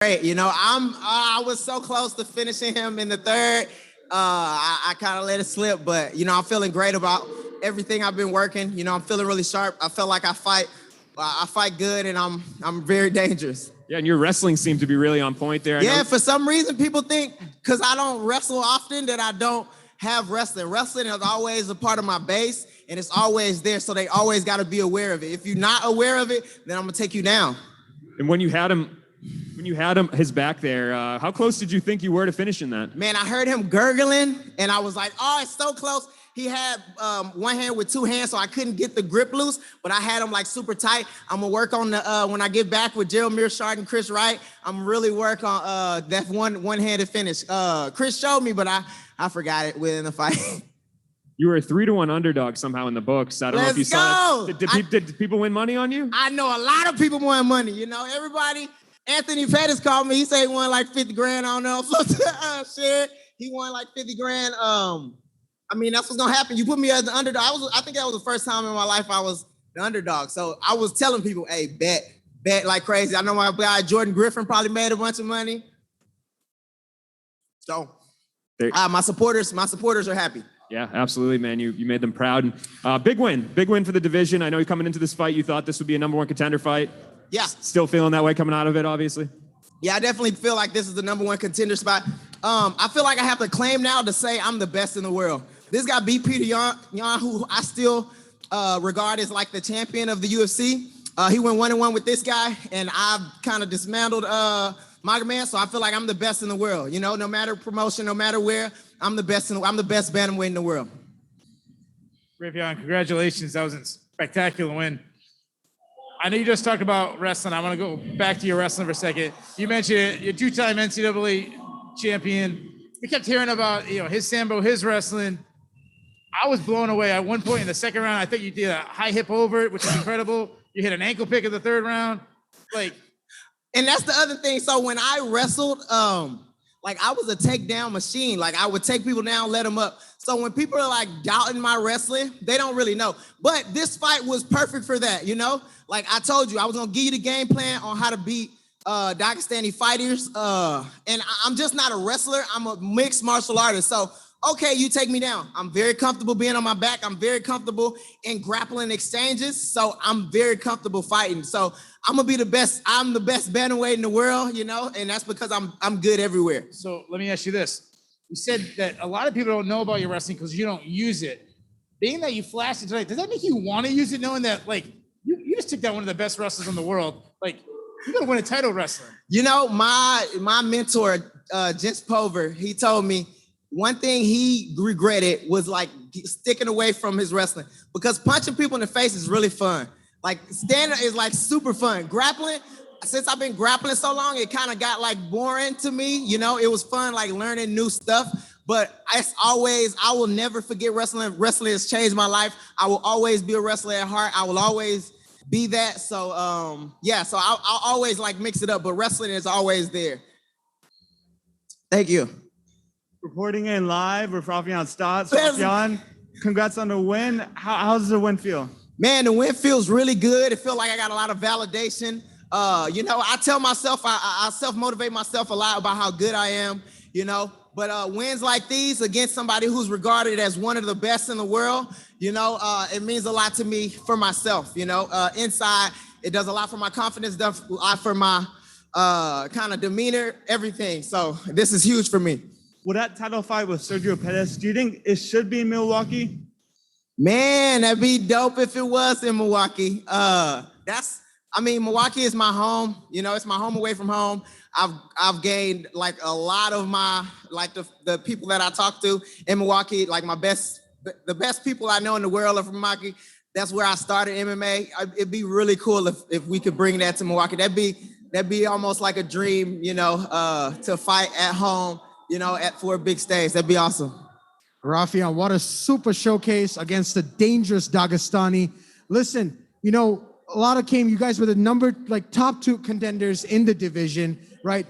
Great. You know, I was so close to finishing him in the third. I kind of let it slip, but you know, I'm feeling great about everything I've been working. You know, I'm feeling really sharp. I feel like I fight good, and I'm very dangerous. Yeah, and your wrestling seemed to be really on point there. Yeah, for some reason, people think because I don't wrestle often that I don't have wrestling. Wrestling is always a part of my base, and it's always there, so they always got to be aware of it. If you're not aware of it, then I'm gonna take you down. And when you had him, his back there, how close did you think you were to finishing that? Man, I heard him gurgling, and I was like, oh, it's so close. He had one hand with two hands, so I couldn't get the grip loose, but I had him like super tight. I'm gonna work on the when I get back with Gerald Mearshart and Chris Wright. I'm really work on that one-handed finish. Chris showed me, but I forgot it within the fight. You were a 3-1 underdog somehow in the books. I don't know if you saw it. Did people win money on you? I know a lot of people won money. You know, everybody. Anthony Pettis called me. He said he won like 50 grand. I don't know if share. He won like 50 grand. I mean, that's what's gonna happen. You put me as the underdog. I think that was the first time in my life I was the underdog. So I was telling people, hey, bet like crazy. I know my guy Jordan Griffin probably made a bunch of money. So my supporters are happy. Yeah, absolutely, man. You made them proud. And big win for the division. I know you're coming into this fight, you thought this would be a number 1 contender fight. Yeah. Still feeling that way coming out of it, obviously? Yeah, I definitely feel like this is the number 1 contender spot. I feel like I have to claim now to say I'm the best in the world. This guy beat Peter Yan, who I still regard as like the champion of the UFC. He went 1-1 with this guy, and I've kind of dismantled Magomed, so I feel like I'm the best in the world. You know, no matter promotion, no matter where, I'm the best bantamweight in the world. Raufeon, congratulations. That was a spectacular win. I know you just talked about wrestling. I want to go back to your wrestling for a second. You mentioned it, you're 2-time NCAA champion. We kept hearing about, his Sambo, his wrestling. I was blown away. At one point in the second round, I think you did a high hip over, which is incredible. You hit an ankle pick in the third round. And that's the other thing. So when I wrestled, I was a takedown machine. Like I would take people down, let them up. So when people are like doubting my wrestling, they don't really know. But this fight was perfect for that, you know? Like I told you, I was gonna give you the game plan on how to beat Dagestani fighters. And I'm just not a wrestler. I'm a mixed martial artist. So, okay, you take me down. I'm very comfortable being on my back. I'm very comfortable in grappling exchanges. So I'm very comfortable fighting. So I'm gonna be the best. I'm the best bantamweight in the world, and that's because I'm good everywhere. So let me ask you this. You said that a lot of people don't know about your wrestling because you don't use it. Being that you flashed it tonight, does that make you want to use it knowing that you just took down one of the best wrestlers in the world? You're gonna win a title wrestling. My mentor, Jens Pover, he told me one thing he regretted was sticking away from his wrestling because punching people in the face is really fun. Standing is super fun. Grappling, since I've been grappling so long, it kind of got boring to me. It was fun learning new stuff. But I will never forget wrestling. Wrestling has changed my life. I will always be a wrestler at heart. I will always be that. So so I'll always mix it up, but wrestling is always there. Thank you. Reporting in live with Raufeon Stots. Raufeon, congrats on the win. How does the win feel? Man, the win feels really good. It feels like I got a lot of validation. I tell myself, I self-motivate myself a lot about how good I am, But wins like these against somebody who's regarded as one of the best in the world, it means a lot to me for myself, Inside, it does a lot for my confidence, does a lot for my kind of demeanor, everything. So this is huge for me. With that title fight with Sergio Pettis, do you think it should be in Milwaukee? Man, that'd be dope if it was in Milwaukee. Milwaukee is my home. It's my home away from home. I've gained a lot of my the people that I talk to in Milwaukee, the best people I know in the world are from Milwaukee. That's where I started MMA. It'd be really cool if we could bring that to Milwaukee. That'd be almost like a dream, to fight at home, for a big stage. That'd be awesome. Raufeon, what a super showcase against the dangerous Dagestani. Listen, a lot of you guys were the top 2 contenders in the division, right?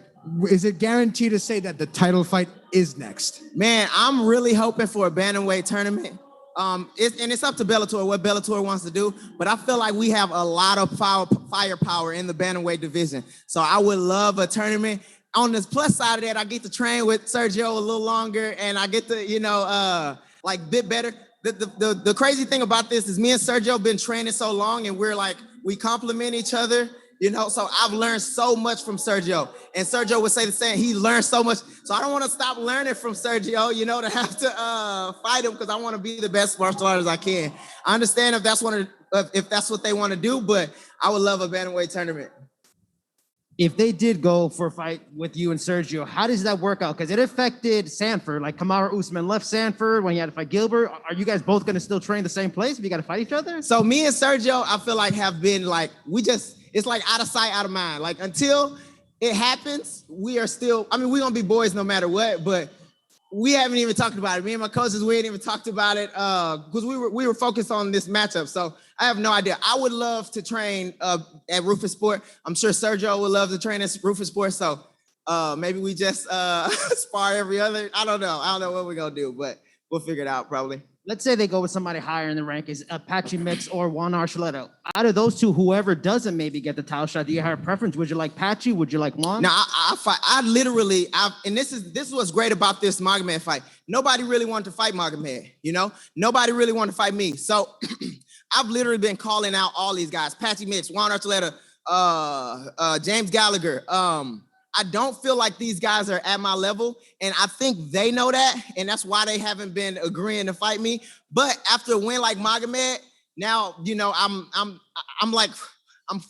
Is it guaranteed to say that the title fight is next? Man, I'm really hoping for a bantamweight tournament. It's up to Bellator what Bellator wants to do, but I feel like we have a lot of firepower in the bantamweight division. So I would love a tournament. On the plus side of that, I get to train with Sergio a little longer, and I get to, like bit better. The crazy thing about this is me and Sergio have been training so long, and we complement each other. So I've learned so much from Sergio, and Sergio would say the same. He learned so much, so I don't want to stop learning from Sergio. To have to fight him because I want to be the best martial artist I can. I understand if that's what they want to do, but I would love a bantamweight tournament. If they did go for a fight with you and Sergio, how does that work out? Because it affected Sanford. Like Kamaru Usman left Sanford when he had to fight Gilbert. Are you guys both going to still train the same place if you got to fight each other? So me and Sergio, I feel like have been like, it's like out of sight, out of mind. Like until it happens, we are still, we're going to be boys no matter what, but we haven't even talked about it. Me and my coaches, we ain't even talked about it because we were focused on this matchup. So I have no idea. I would love to train at Rufus Sport. I'm sure Sergio would love to train at Rufus Sport. So maybe we just spar every other. I don't know. I don't know what we're going to do, but we'll figure it out probably. Let's say they go with somebody higher in the rankings, Patchy Mix or Juan Archuleta. Out of those two, whoever doesn't maybe get the title shot, do you have a preference? Would you like Patchy? Would you like Juan? Now I fight. And this is what's great about this Magomed fight. Nobody really wanted to fight Magomed. Nobody really wanted to fight me. So I've literally been calling out all these guys: Patchy Mix, Juan Archuleta, James Gallagher. I don't feel like these guys are at my level, and I think they know that, and that's why they haven't been agreeing to fight me. But after a win like Magomed, now I'm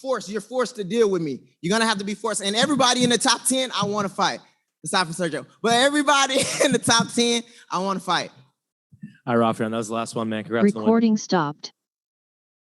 forced. You're forced to deal with me. You're gonna have to be forced. And everybody in the top 10, I want to fight, aside from Sergio. But everybody in the top 10, I want to fight. All right, Raufeon, that was the last one, man. Congrats on the win. Recording stopped.